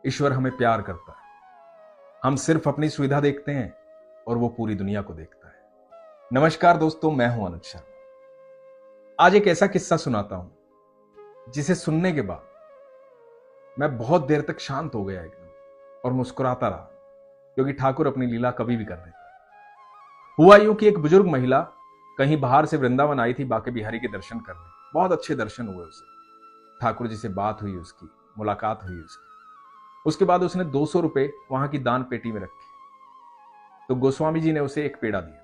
ईश्वर हमें प्यार करता है। हम सिर्फ अपनी सुविधा देखते हैं और वो पूरी दुनिया को देखता है। नमस्कार दोस्तों, मैं हूं अनुज शर्मा। आज एक ऐसा किस्सा सुनाता हूं जिसे सुनने के बाद मैं बहुत देर तक शांत हो गया एकदम और मुस्कुराता रहा, क्योंकि ठाकुर अपनी लीला कभी भी कर देता है। हुआ यूं कि एक बुजुर्ग महिला कहीं बाहर से वृंदावन आई थी बांके बिहारी के दर्शन करने। बहुत अच्छे दर्शन हुए उसे। ठाकुर जी से बात हुई, उसकी मुलाकात हुई उसकी। उसके बाद उसने 200 रुपए वहां की दान पेटी में रखे। तो गोस्वामी जी ने उसे एक पेड़ा दिया।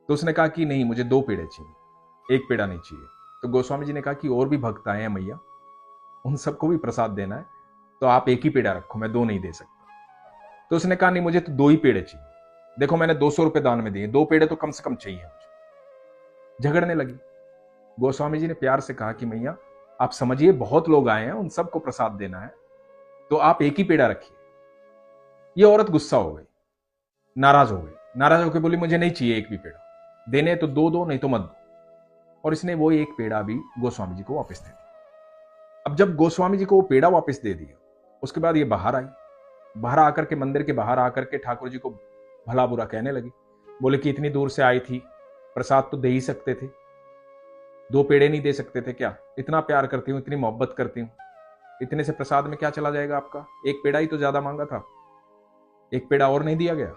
तो उसने कहा कि नहीं, मुझे 2 पेड़े चाहिए, एक पेड़ा नहीं चाहिए। तो गोस्वामी जी ने कहा कि और भी भक्त आए हैं मैया, उन सबको भी प्रसाद देना है, तो आप एक ही पेड़ा रखो, मैं 2 नहीं दे सकता। तो उसने कहा नहीं, मुझे तो 2 ही पेड़े चाहिए। देखो, मैंने 200 रुपए दान में दिए, 2 पेड़े तो कम से कम चाहिए मुझे। झगड़ने लगी। गोस्वामी जी ने प्यार से कहा कि मैया आप समझिए, बहुत लोग आए हैं, उन सबको प्रसाद देना है, तो आप एक ही पेड़ा रखिए। ये औरत गुस्सा हो गई, नाराज हो गई। नाराज होकर बोली मुझे नहीं चाहिए एक भी पेड़ा, देने तो 2 दो, नहीं तो मत दो। और इसने वो एक पेड़ा भी गोस्वामी जी को वापस दे दिया। अब जब गोस्वामी जी को वो पेड़ा वापस दे दिया, उसके बाद ये बाहर आई। बाहर आकर के, मंदिर के बाहर आकर के ठाकुर जी को भला बुरा कहने लगी। बोले कि इतनी दूर से आई थी, प्रसाद तो दे ही सकते थे, 2 पेड़े नहीं दे सकते थे क्या? इतना प्यार करती हूं, इतनी मोहब्बत करती हूं, इतने से प्रसाद में क्या चला जाएगा आपका? एक पेड़ा ही तो ज्यादा मांगा था, एक पेड़ा और नहीं दिया गया।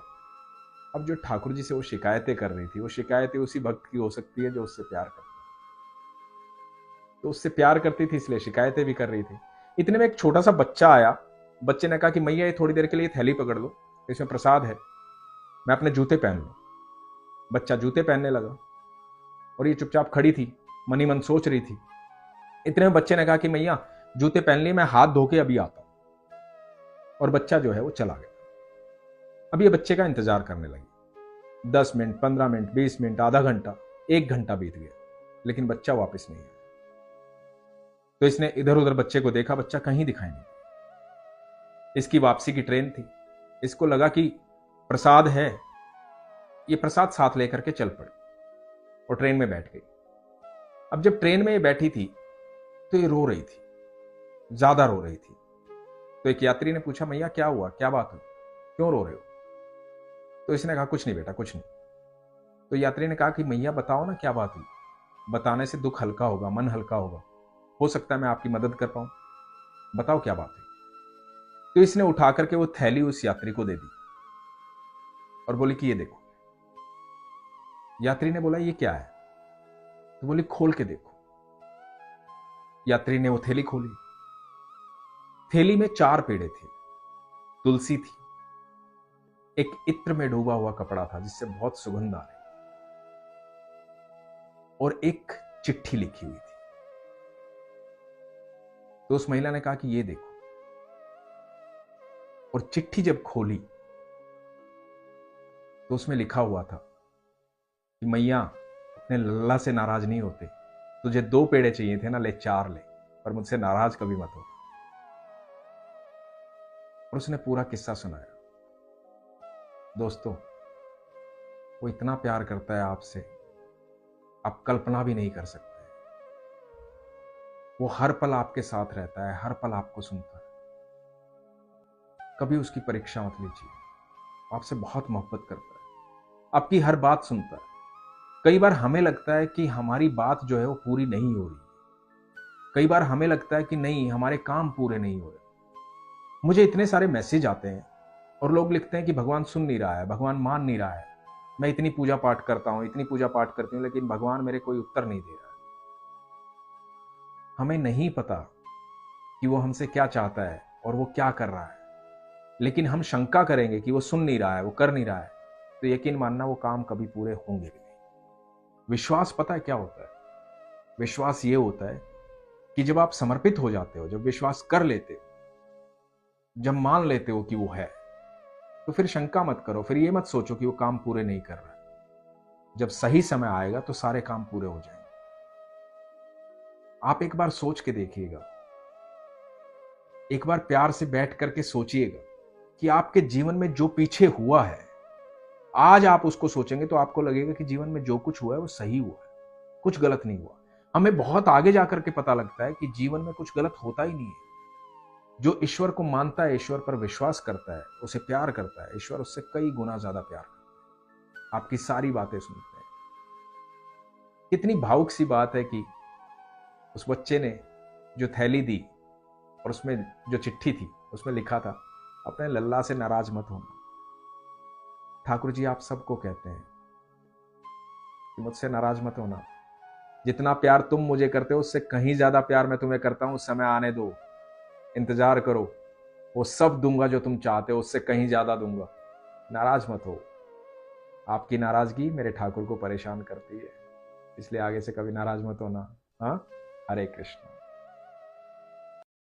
अब जो ठाकुर जी से वो शिकायतें कर रही थी, वो शिकायतें उसी भक्त की हो सकती है जो उससे प्यार करता है। तो उससे प्यार करती थी इसलिए शिकायतें भी कर रही थी। इतने में एक छोटा सा बच्चा आया। बच्चे ने कहा कि मैया ये थोड़ी देर के लिए थैली पकड़ लो, इसमें प्रसाद है, मैं अपने जूते पहन लूं। बच्चा जूते पहनने लगा और ये चुपचाप खड़ी थी, मनी मन सोच रही थी। इतने में बच्चे ने कहा कि मैया जूते पहन लिए, मैं हाथ धो के अभी आता हूं। और बच्चा जो है वो चला गया। अब ये बच्चे का इंतजार करने लगी। 10 मिनट, 15 मिनट, 20 मिनट, आधा घंटा, 1 घंटा बीत गया, लेकिन बच्चा वापस नहीं आया। तो इसने इधर उधर बच्चे को देखा, बच्चा कहीं दिखाई नहीं। इसकी वापसी की ट्रेन थी। इसको लगा कि प्रसाद है, ये प्रसाद साथ लेकर के चल पड़ी और ट्रेन में बैठ गई। अब जब ट्रेन में ये बैठी थी तो ये रो रही थी, ज्यादा रो रही थी। तो एक यात्री ने पूछा, मैया क्या हुआ, क्या बात हुई, क्यों रो रहे हो? तो इसने कहा कुछ नहीं बेटा, कुछ नहीं। तो यात्री ने कहा कि मैया बताओ ना क्या बात हुई, बताने से दुख हल्का होगा, मन हल्का होगा, हो सकता है मैं आपकी मदद कर पाऊं, बताओ क्या बात है। तो इसने उठा करके वो थैली उस यात्री को दे दी और बोली कि ये देखो। यात्री ने बोला ये क्या है? तो बोली खोल के देखो। यात्री ने वो थैली खोली। थैली में 4 पेड़े थे, तुलसी थी, एक इत्र में डूबा हुआ कपड़ा था जिससे बहुत सुगंध आ रही, और एक चिट्ठी लिखी हुई थी। तो उस महिला ने कहा कि ये देखो। और चिट्ठी जब खोली तो उसमें लिखा हुआ था कि मैया अपने लल्ला से नाराज नहीं होते, तुझे 2 पेड़े चाहिए थे ना, ले 4 ले, पर मुझसे नाराज कभी मत हो। और उसने पूरा किस्सा सुनाया। दोस्तों, वो इतना प्यार करता है आपसे, आप कल्पना भी नहीं कर सकते। वो हर पल आपके साथ रहता है, हर पल आपको सुनता है। कभी उसकी परीक्षा मत लीजिए। आपसे बहुत मोहब्बत करता है, आपकी हर बात सुनता है। कई बार हमें लगता है कि हमारी बात जो है वो पूरी नहीं हो रही, कई बार हमें लगता है कि नहीं, हमारे काम पूरे नहीं हो रहे। मुझे इतने सारे मैसेज आते हैं और लोग लिखते हैं कि भगवान सुन नहीं रहा है, भगवान मान नहीं रहा है, मैं इतनी पूजा पाठ करता हूं, इतनी पूजा पाठ करती हूं, लेकिन भगवान मेरे कोई उत्तर नहीं दे रहा है। हमें नहीं पता कि वो हमसे क्या चाहता है और वो क्या कर रहा है, लेकिन हम शंका करेंगे कि वो सुन नहीं रहा है, वो कर नहीं रहा है, तो यकीन मानना वो काम कभी पूरे होंगे भी नहीं। विश्वास पता है क्या होता है? विश्वास ये होता है कि जब आप समर्पित हो जाते हो, जब विश्वास कर लेते हो, जब मान लेते हो कि वो है, तो फिर शंका मत करो, फिर ये मत सोचो कि वो काम पूरे नहीं कर रहा है। जब सही समय आएगा तो सारे काम पूरे हो जाएंगे। आप एक बार सोच के देखिएगा, एक बार प्यार से बैठ करके सोचिएगा कि आपके जीवन में जो पीछे हुआ है, आज आप उसको सोचेंगे तो आपको लगेगा कि जीवन में जो कुछ हुआ है वो सही हुआ है, कुछ गलत नहीं हुआ। हमें बहुत आगे जाकर के पता लगता है कि जीवन में कुछ गलत होता ही नहीं है। जो ईश्वर को मानता है, ईश्वर पर विश्वास करता है, उसे प्यार करता है, ईश्वर उससे कई गुना ज्यादा प्यार करता है, आपकी सारी बातें सुनते हैं। कितनी भावुक सी बात है कि उस बच्चे ने जो थैली दी और उसमें जो चिट्ठी थी उसमें लिखा था, अपने लल्ला से नाराज मत होना। ठाकुर जी आप सबको कहते हैं कि मुझसे नाराज मत होना, जितना प्यार तुम मुझे करते हो उससे कहीं ज्यादा प्यार मैं तुम्हें करता हूं, समय आने दो, इंतजार करो, वो सब दूंगा जो तुम चाहते हो, उससे कहीं ज्यादा दूंगा, नाराज मत हो। आपकी नाराजगी मेरे ठाकुर को परेशान करती है, इसलिए आगे से कभी नाराज मत होना। हाँ, हरे कृष्ण।